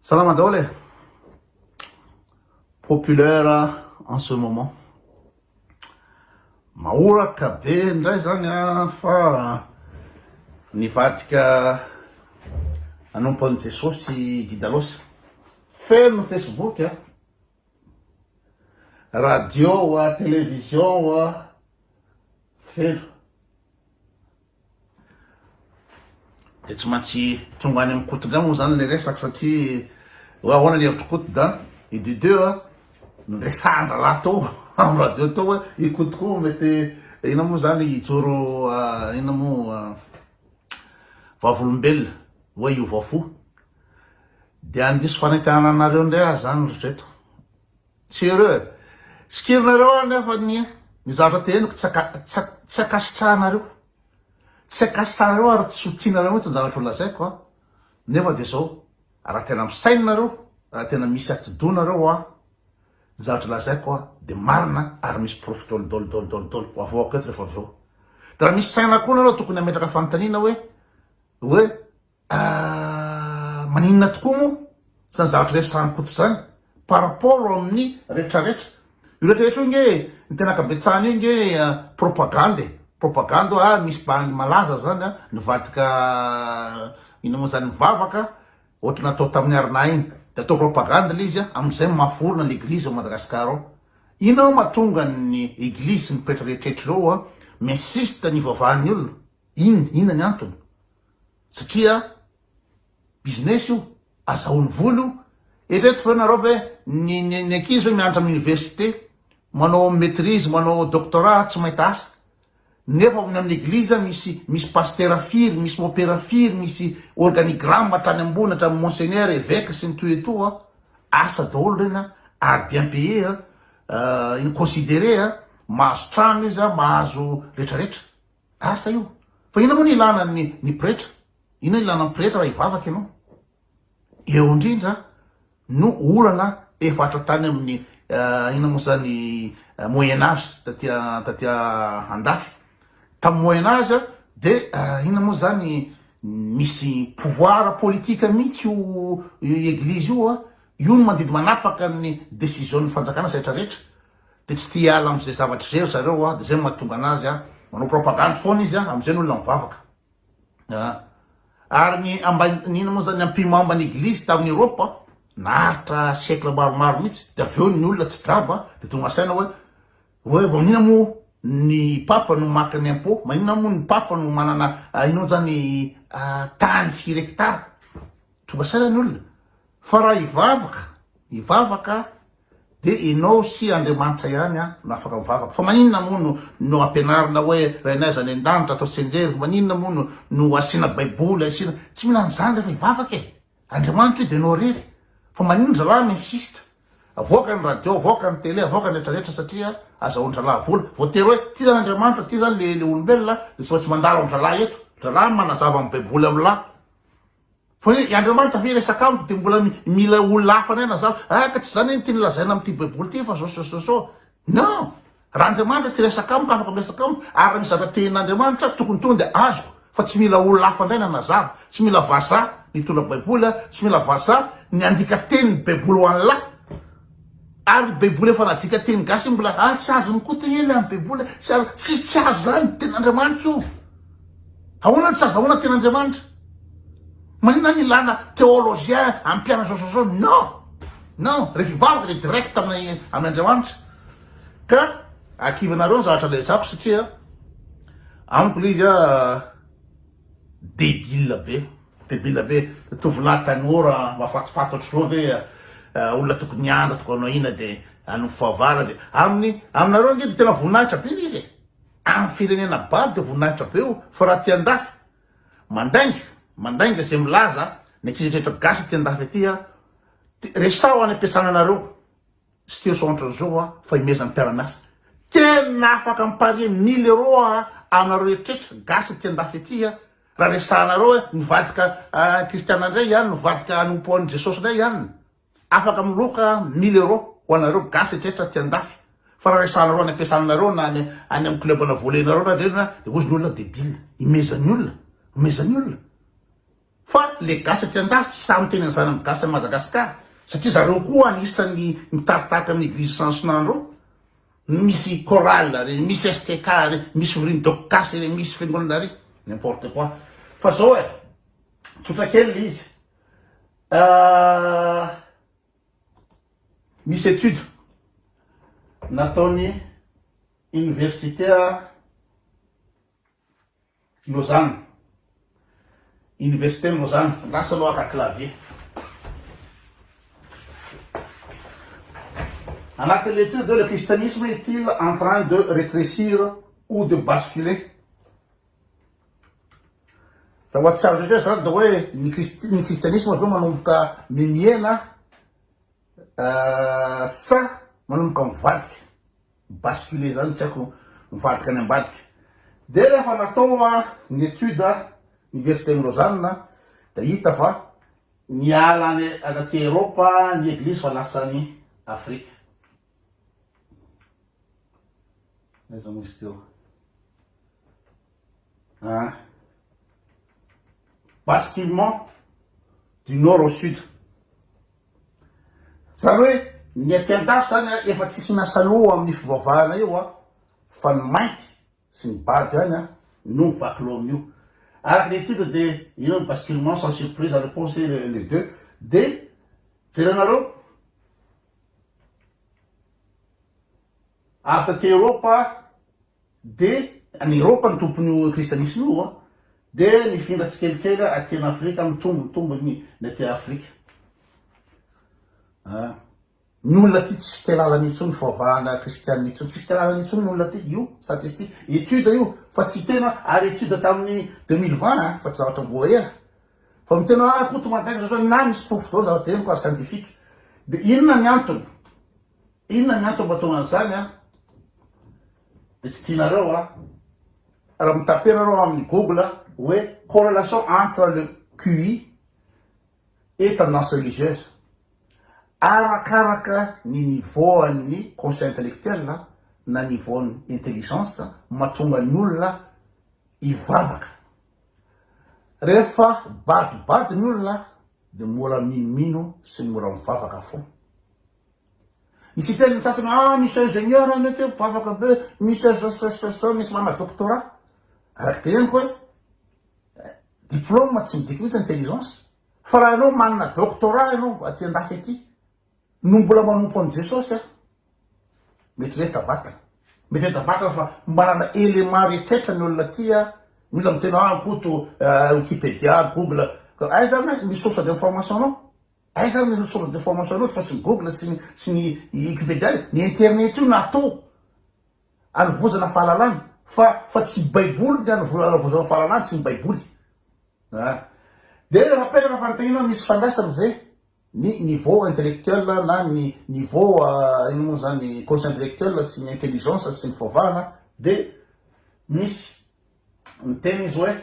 Salam Adole, populaire en ce moment. Maoraka be ndray zany fa nivadika anompany Jesosy didalosa. Feno Facebook radio télévision feno. De tsy maintsy tonga any amin'ny kotodrano moa zany le resaky satria ahoana ny hevitry koto da idideo resandra raha tao amin'ny radio tao hoe ikotoko mety ina moa zany ijoro ina moa vavolombelona hoe io vafo de andiso fanentana anareo ndray zany retreto tsy ireo sikirinareo nefa ny zavatra teniko tsy akasitrahanareo tsy akasitrahanareo ary tsy sotinareo mihitsy zavatra lazaiko nefa de zao raha tena misainareo raha tena misy atodonareo zavatra lazaiko de marina ary misy profit olidolidolidolidolo avoako eto rehefa aveo de raha misy saina koa nareo tokony ametraka fanontaniana hoe maninona tokoa moa zany zavatra resahany koto zany par rapport amin'ny rehetrarehetra io rehetrarehetra io nge ny tena kabetsahany io nge propagande misy bangy malaza zany nivadika ina moa zany mivavaka ohatra natao tamin'ny arina iny de atao propagande le izy amizay maforona l'église au Madagascar ino mahatonga ny église ny pretra rehetrarehetra reo miinsiste ny vavahan'ny olona ina ny antony satria business io azahoany voly ereto fa nareo ve ny ankizy hoe mianatra amin'ny université manao maîtrise manao doctorat tsy mahita asa nefa amin'ny église misy pasteur firy misy opéra firy misy organigramme hatrany ambony hatramy monseigneur évêque sy ny toetoa asa daholo reny ary bien payé inconsidéré mahazo trano izy mahazo rehetrarehetra asa io fa ina moa ny ilana ny pretra ina ilana ny pretra raha ivavaka ianao eo indrindra no olana efa atra tany amin'ny ina moa zany moyen âge tatya andafy tamin'ny moyen âge de ina moa zany misy pouvoir politique mihitsy io église io io no mandidy manapaka ny décision ny fanjakana sy rehetrarehetra de tsy tia ala am'izay zavatra zero zareo de zay mahatonga anazy manao propagande foana izy am'izay n'olona mivavaka ary ny ina moa zany ampimo ambany église tamin'ny Europe naharitra siècle maromaro mihitsy de aveo ny olona tsy draba de tonga saina hoe manina moa ny papa no maka ny impôt manina moa ny papa no manana ino zany tany firy hectare tonga saina ny olona fa raha ivavaka de inao sy Andriamanitra ihany no afaka mivavaka fa maninona moa no ampianarina hoe rainaiza any an-danitra atao senjery maninona moa no asina baiboly asina tsy mila an'izany rehefa ivavaka Andriamanitra io de nao rery fa maninona zalahy minsiste avoaka ny radio avoaka ny télé avoaka ny rehetrarehetra satria azahoany zalahy vola voatery hoe ty zany Andriamanitra ty zany le olombelona de tsy mandalo amin'ny zalahy eto zalahy manazava amin'ny baiboly amin'ny lahy fa hoe Andriamanitra ve resaka amiko de mbola mila olona hafa nay nazava ka tsy zany ty nilazaina am'ty baiboly ty fa zao non raha Andriamanitra ty resaka amiko afaka miresaka amiko ary misy zavatra tenin'Andriamanitra tokony tonga de azoko fa tsy mila olona hafa ndray nanazava tsy mila vasa nitondra baiboly tsy mila vasa ny andika teny baiboly ho an'ny lahy ary baiboly efa nadika teny gasy mbola tsy azo mikoty ely amin'ny baiboly tsy azo zany ten'Andriamanitra io ahoana tsy azo ahoana ten'Andriamanitra manina ny ilana théologien ampiana zao non rehefa ivavaka de direct amin'ny Andriamanitra ka akivanareo zavatra lezako satria amiko le izy débile be tovolahy tanora mafatofatotra zao ve olona tokony andra tokony anao ina de anofavara de aminareo nge de tena voninahitra be le izy amin'ny firenena bady de voninahitra be io fa raha ty andafy mandainga zay milaza ny ankizirehetra gasy ty andafy aty resao any ampiasana anareo sy teo soantra zao fa imezan'ny mpiaramiasa tena afaka miparie 1000 € aminareo rehetrarehetra gasy ty andafy aty raha resanareo nivadika kristiana ndray ihany nivadika anompo an'i Jesosy ndray ihany afaka miloka 1000 € ho anareo gasy rehetrarehetra ty andafy fa raha resanareo any ampiasanareo na any amin'ny clubna volenareo na drena de ozy ny olona débile imezan'ny olona Fa le gasy aty andafy tsy samy teny an'izany amin'ny gasy Madagasikara satria zareo koa anisan'ny mitaritaka amin'ny église Sansinandro misy chorale reny, misy STK reny, misy Vriny Dokasy reny, misy fiangonana reny, n'importe quoi. Fa zao tsotra kely le izy. Misy étude nataony université Lausanne. Université de Lausanne, lasa aloha ka clavier. Anatin'ny l'étude, le christianisme est-il en train de rétrécir ou de basculer? Raha ohatsy tsara ndreka zany da hoe ny christianisme aveo manomboka mimiena sa manomboka mivadika, basculer zany tsy haiko mivadika any ambadika. De rehefa natao ny étude Université de Lausanne da hita fa niala anaty Europa ny église fa lasany Afrique. Aiza moa izy teo? Basculement du nord au sud. Zany hoe ny aty andafy zany efa tsisy miasa loha amin'ny fivavahana io fa ny mainty sy ny bady any no bakilo amin'io. Avec l'étude de basculement sans surprise, la réponse est les deux. D, c'est le naro. After Europa, D, en Europe, nous tombons au christianisme, D, nous finissons quelqu'un en Afrique, nous tombons en Afrique. Nous l'avons dit, c'était là, nous avons christianisme, c'était là, nous l'avons dit, statistique, étude, fa tsy tena ary étude tamin'ny 2020 fa tsy zavatra voaera fa mitena koa tomataka zao na misy proof dao zavatra teny quoi scientifique. De inona ny antony mahatonga an'izany de tsy tianareo raha mitapenareo amin'ny Google hoe corrélation entre le QI et tendance religieuse. Arakaraka ny niveau an'ny conscient intellectuel na niveau intelligence mahatonga ny olona hivavaka. Rehefa badibady ny olona de mora minomino sy mora mivavaka foana. Misy teny sasany misy ingénieur mety mivavaka be, misy misy mana doctorat. Araky teneniko hoe diplôme tsy midika mihitsy intelligence. Fa raha ianao manana doctorat ianao aty andafy aty no mbola manompo an' Jesosy mety reta vatana fa manana élément rehetraretra ny olona ty mila mitena poto Wikipédia, Google. Aiza ny source d'information anao? Aiza ny source d'information anao? Fa tsy ny Google sy ny Wikipédia, ny internet io natao anovozana fahalalana fa tsy baiboly ny anovozana fahalalana, tsy ny baiboly. De rappeler fantanina misy fandraisany ve ny niveau intellectuel na ny niveau ino zany conscient intellectuel sy ny intelligence sy ny fivavahana de misy miteny izy hoe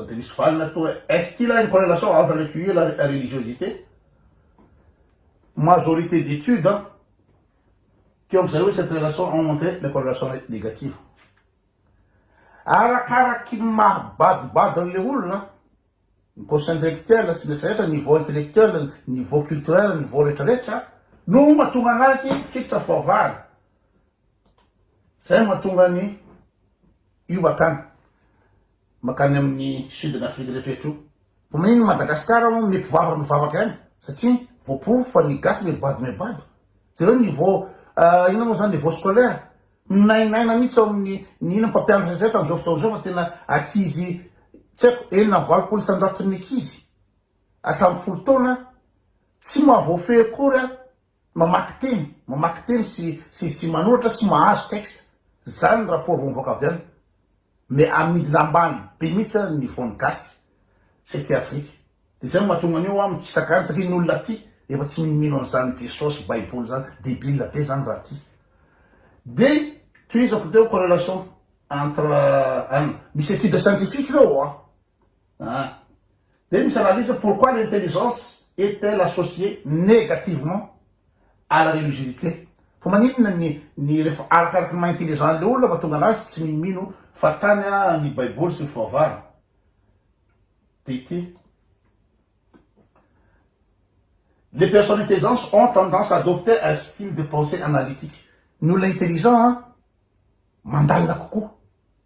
de misy valina to hoe est-ce qu'il y a une corrélation entre le QI et la religiosité? Majorité d'études qui ont observé cette relation ont montré les corrélations négatives. Arakaraky mahabadibady an'le olona ny conscient intellectuel sy rehetrarehetra, niveau intellectuel, niveau culturel, niveau rehetrarehetra no mahatonga anazy fikitra fivavahana. Zay mahatonga ny io makany amin'ny sud d'Afrique rehetrarehetra io. Fa manino Madagasikara mety mivavaka ihany satria voapovo fa ny gasy mebady. Zay niveau ino moa zany niveau scolaire minainaina mihitsy ao amin'ny ina mpampianatra rehetra am'izao fotoana zao fa tena ankizy tsy haiko 9,900 ny ankizy hatramin'ny 10 taona tsy mahavoafehy akory mamaky teny sy manoratra sy mahazo texte. Zany rapport vao mivoaka avy any mais amidina ambany be mihitsy ny niveau-ny gasy c'est Afrique. De zay mahatonga an'io mikisaka satria ny olona ty efa tsy minomino an'izany Jesosy baiboly zany débile be zany raha ty. De tuizako teo corrélation entre misy étude scientifique reo de misy analyse pourquoi l'intelligence est-elle associée négativement à la religiosité. Fa maninona ny rehefa arakaraky ny maha-intelligent le olona mahatonga anazy tsy minomino fa tany ny baiboly sy ny fivavahana. Tété. Les personnes intelligentes ont tendance à adopter un style de pensée analytique. Nous, l'intelligent, hein, mandal la coucou,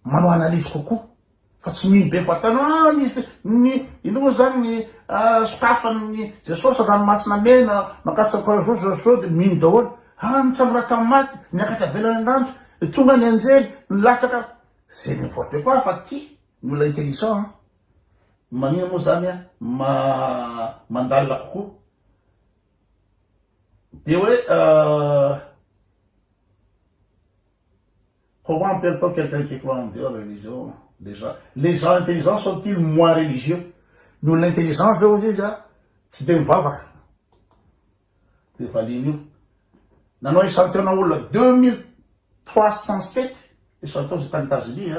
mano analyse coucou. Fa tsy mino be fatana ni ino zany ny sokafany zay sosa ranomasina mena makatsaka zao de mino daholo nitsango raha tamy maty niakatra velany andandro tonga ny anjely nilatsaka c'est n'importe quoi fa ty ny olona intelligent manino moa zany mandalina kokoa de hoe comment appelle-t-on quelqu'un qui croit en Dieu, en religion? Déjà, les gens intelligents sont-ils moins religieux? Nous, l'intelligent, veut aussi ça. C'est des vavak. C'est fallu. Nous, ils chantent en 2307. Ils chantent aux États-Unis.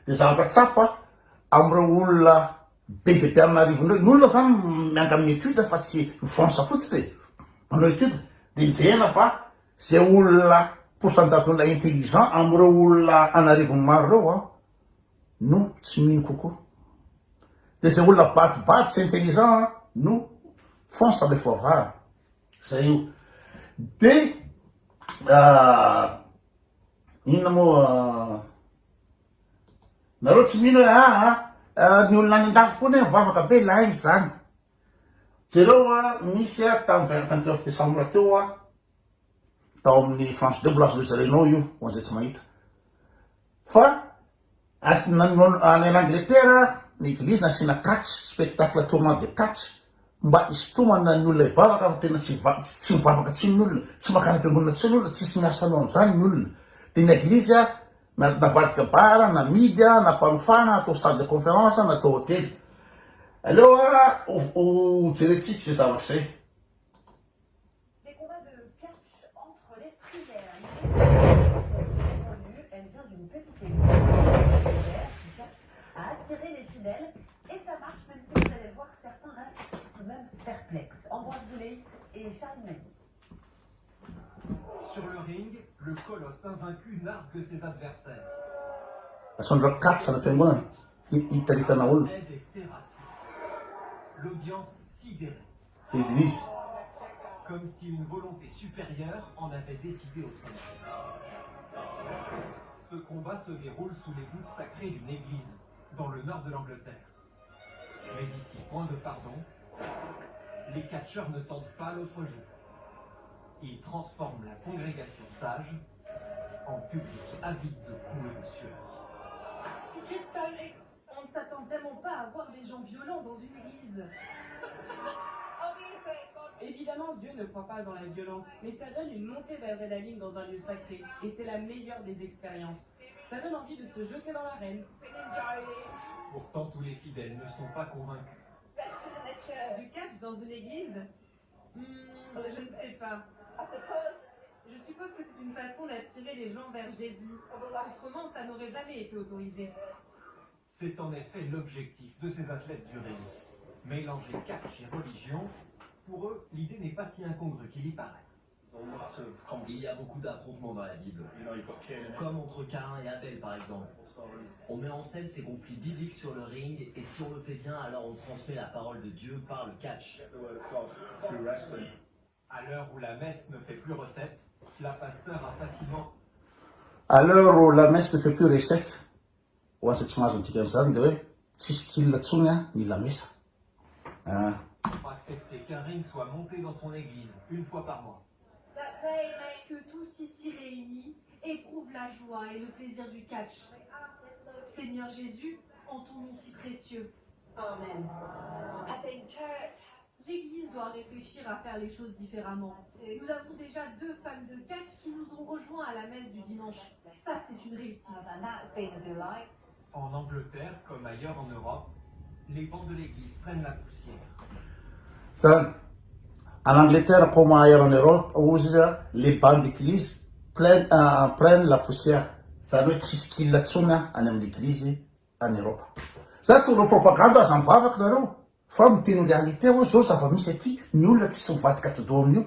Des arbres de sapa. Amroula, BDP, nous, le sommes, mais en étude, en fait, c'est France à foutre. En étude, c'est où la pourcentage de l'intelligent, amroula, en arrive marro, nous, c'est mine coucou. C'est où la patte, c'est intelligent, nous, fonce à l'effort. C'est où? Dès, nareo tsy mino hoe ny olona nindafy koa ne vavaka be lahy zany jereo misy tamy 29 décembre teo tao amin'ny France 2 mbola azo lozarenao io ho an'izay tsy mahita fa en Angleterre l'église nasiana catch spectacle tournoi de catch mba isitomana ny olona ivavaka fa tena tsy mivavaka tsiny ny olona tsy makany am-piangonana tsiny ny olona tsisy miasanao am'izany ny olona de ny église navadika bara na midy na mpanofana atao salle de conférence na atao hôtely aleoa jerentsika zay zavatra zay. Des combats de catch entre les prières. Elle vient d'une petite église qui cherche à attirer les fidèles et ça marche même si vous allez le voir certains restent tout de même perplexes. Ambroise Boulet et Charles Mazy. Sur le ring, le colosse invaincu nargue ses adversaires. Asondra catch na fiangonana hitarikana olona Aide est terrassée. L'audience sidérée. église Comme si une volonté supérieure en avait décidé autrement. Ce combat se déroule sous les voûtes sacrées d'une église, dans le nord de l'Angleterre. Mais ici, point de pardon, les catcheurs ne tentent pas l'autre jeu. Ils transforment la congrégation sage en public avide de coups et de sueur. On ne s'attend vraiment pas à voir des gens violents dans une église. Évidemment, Dieu ne croit pas dans la violence, mais ça donne une montée d'adrénaline dans un lieu sacré, et c'est la meilleure des expériences. Ça donne envie de se jeter dans l'arène. Pourtant, tous les fidèles ne sont pas convaincus. Du catch dans une église je ne sais pas. Je suppose que c'est une façon d'attirer les gens vers Jésus. Autrement, ça n'aurait jamais été autorisé. C'est en effet l'objectif de ces athlètes du ring. Mélanger catch et religion, pour eux, l'idée n'est pas si incongrue qu'il y paraît. Il y a beaucoup d'affrontements dans la Bible, comme entre Caïn et Abel par exemple. On met en scène ces conflits bibliques sur le ring, et si on le fait bien, alors on transmet la parole de Dieu par le catch. À l'heure où la messe ne fait plus recette, la pasteur a facilement à l'heure où la messe ne fait plus recette ho asa tsy mahazo antsika an'izany de hoe tsisy kila tsony ny lamesa accepté qu'un ring soit monté dans son église une fois par mois. Que tous ici réunis éprouvent la joie et le plaisir du catch. Seigneur Jésus, en ton nom si précieux. Amen. L'Église doit réfléchir à faire les choses différemment. Nous avons déjà 2 femmes de catch qui nous ont rejoints à la messe du dimanche. Ça, c'est une réussite. En Angleterre, comme ailleurs en Europe, les bancs de l'église prennent la poussière. Ça, en Angleterre comme ailleurs en Europe, les bancs d'église prennent la poussière. Ça doit être ce qu'il a tsona en l'église en Europe. Ça, c'est une propagande à s'envavak nareo. Fa miteny réalité zao zava-misy aty ny olona tsisy mivadika todo amin'io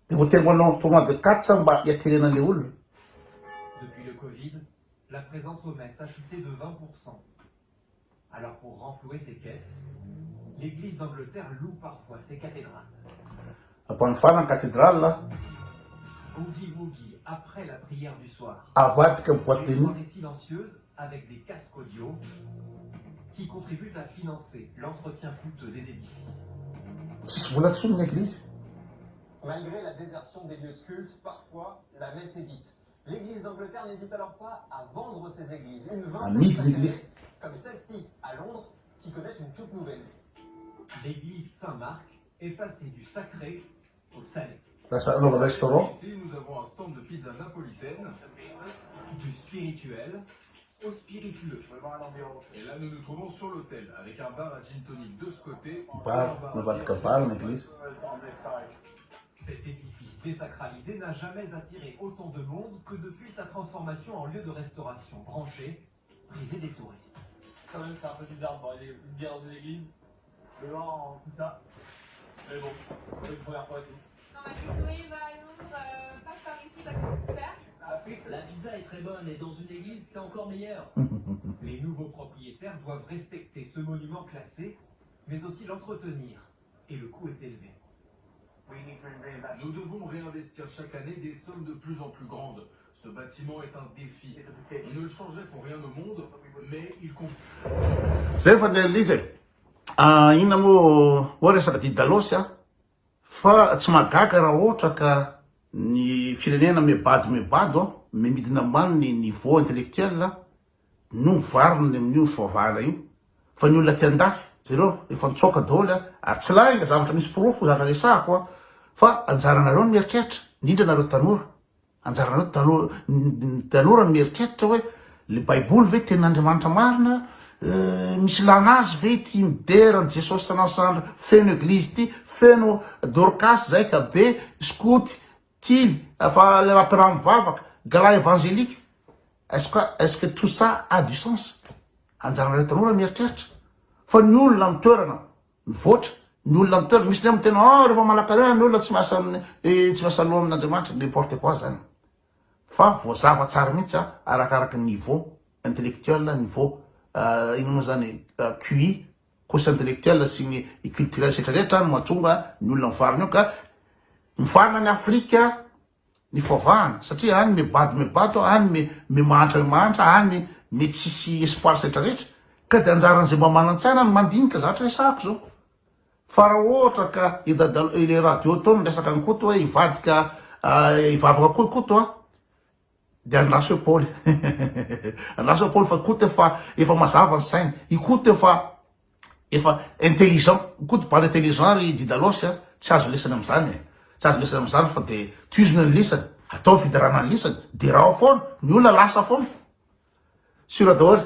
de vo tena manao tournoi de catch mba hiatirena le olona. Depuis le Covid, la présence aux messes a chuté de 20%. Alors pour renflouer ses caisses, l'Église d'Angleterre loue parfois ses cathédrales. Ampanifana ny cathédrale Boogie-woogie après la prière du soir. avadika Des boîte soirées silencieuses avec des casques audio qui contribuent à financer l'entretien coûteux des édifices. tsisy vola tsony ny église. Malgré la désertion des lieux de culte, parfois la messe est dite. L'Église d'Angleterre n'hésite alors pas à vendre ses églises. Une vingtaine Amique sacrées, l'église. comme celle-ci à Londres, qui connaît une toute nouvelle vie. L'église Saint-Marc est passée du sacré au salé. Lasa anaova restaurant. Ici, nous avons un stand de pizza napolitaine. Du spirituel au spiritueux. Et là, nous nous trouvons sur l'hôtel, avec un bar à gin tonic de ce côté. Bar, et un na à vatika bière bar juste ny en église. Cet édifice désacralisé n'a jamais attiré autant de monde que depuis sa transformation en lieu de restauration branché, prisé des touristes. Quand même, c'est un peu bizarre de voir une bière dans une église, dehors, tout ça. Mais bon, c'est une première fois et tout. Non, mais oui, va à Londres, passe par ici parce que c'est super. La pizza est très bonne et dans une église, c'est encore meilleur. Les nouveaux propriétaires doivent respecter ce monument classé, mais aussi l'entretenir. Et le coût est élevé. Nous devons réinvestir chaque année des sommes de plus en plus grandes. Ce bâtiment est un défi. On ne le changerait pour rien au monde, mais il compte. Zay fa le izy inona moa oa resaka didalosy a fa tsy mahagaga raha ohatra ka ny firenena mebado a memidina ambany ny niveau intellectuel no variny amin'io fivavahana io fa ny olona tiandafy zareo efa mitsoka daholo ary tsy lahinga zavatra misy profo zavatra resahako a fa anjaranareo ny mieritreritra indrindra nareo tanora anjaranareo tanora ny mieritreritra hoe le baiboly ve tenin'Andriamanitra marina misy lanazy ve ty miderany Jesosy sanasandro feno église ty feno dorcas zay ka be scout tily fa le rapiraha mivavaka gala évangélique est-ce que tout ça a du sens anjaranareo tanora mieritreritra fa ny olona amin'ny toerana mivoatra ny olona amin'ny toerana misy ny amin'ny tena rehefa malaka ny olona tsy miasa loha amin'Andriamanitra n'importe quoi zany fa voazava tsara mihitsy arakaraky niveau intellectuel niveau ino moa zany QI course intellectuel sy ny culturel rehetrarehetra no mahatonga ny olona mivarina io ka mivarina ny Afrika ny fivavahana satria any mebado any memantra any mety tsisy espoir rehetrarehetra ka de anjaran'izay mba manan-tsaina ny mandinika zavatra resahako zao fa raha ohatra ka ile radio tao miresaka ny koto hoe ivavaka koa koto de andraso e Paoly andraso e Paoly fa koto efa mazava ny sainy ikoto efa intelligent ikoto bala intelligent ry didalosy tsy azo lesany am'zany tsy azo lesany am'zany fa de tuizina ny lisany atao fidarana ny lisany de raha foana ny olona lasa foana sura daholo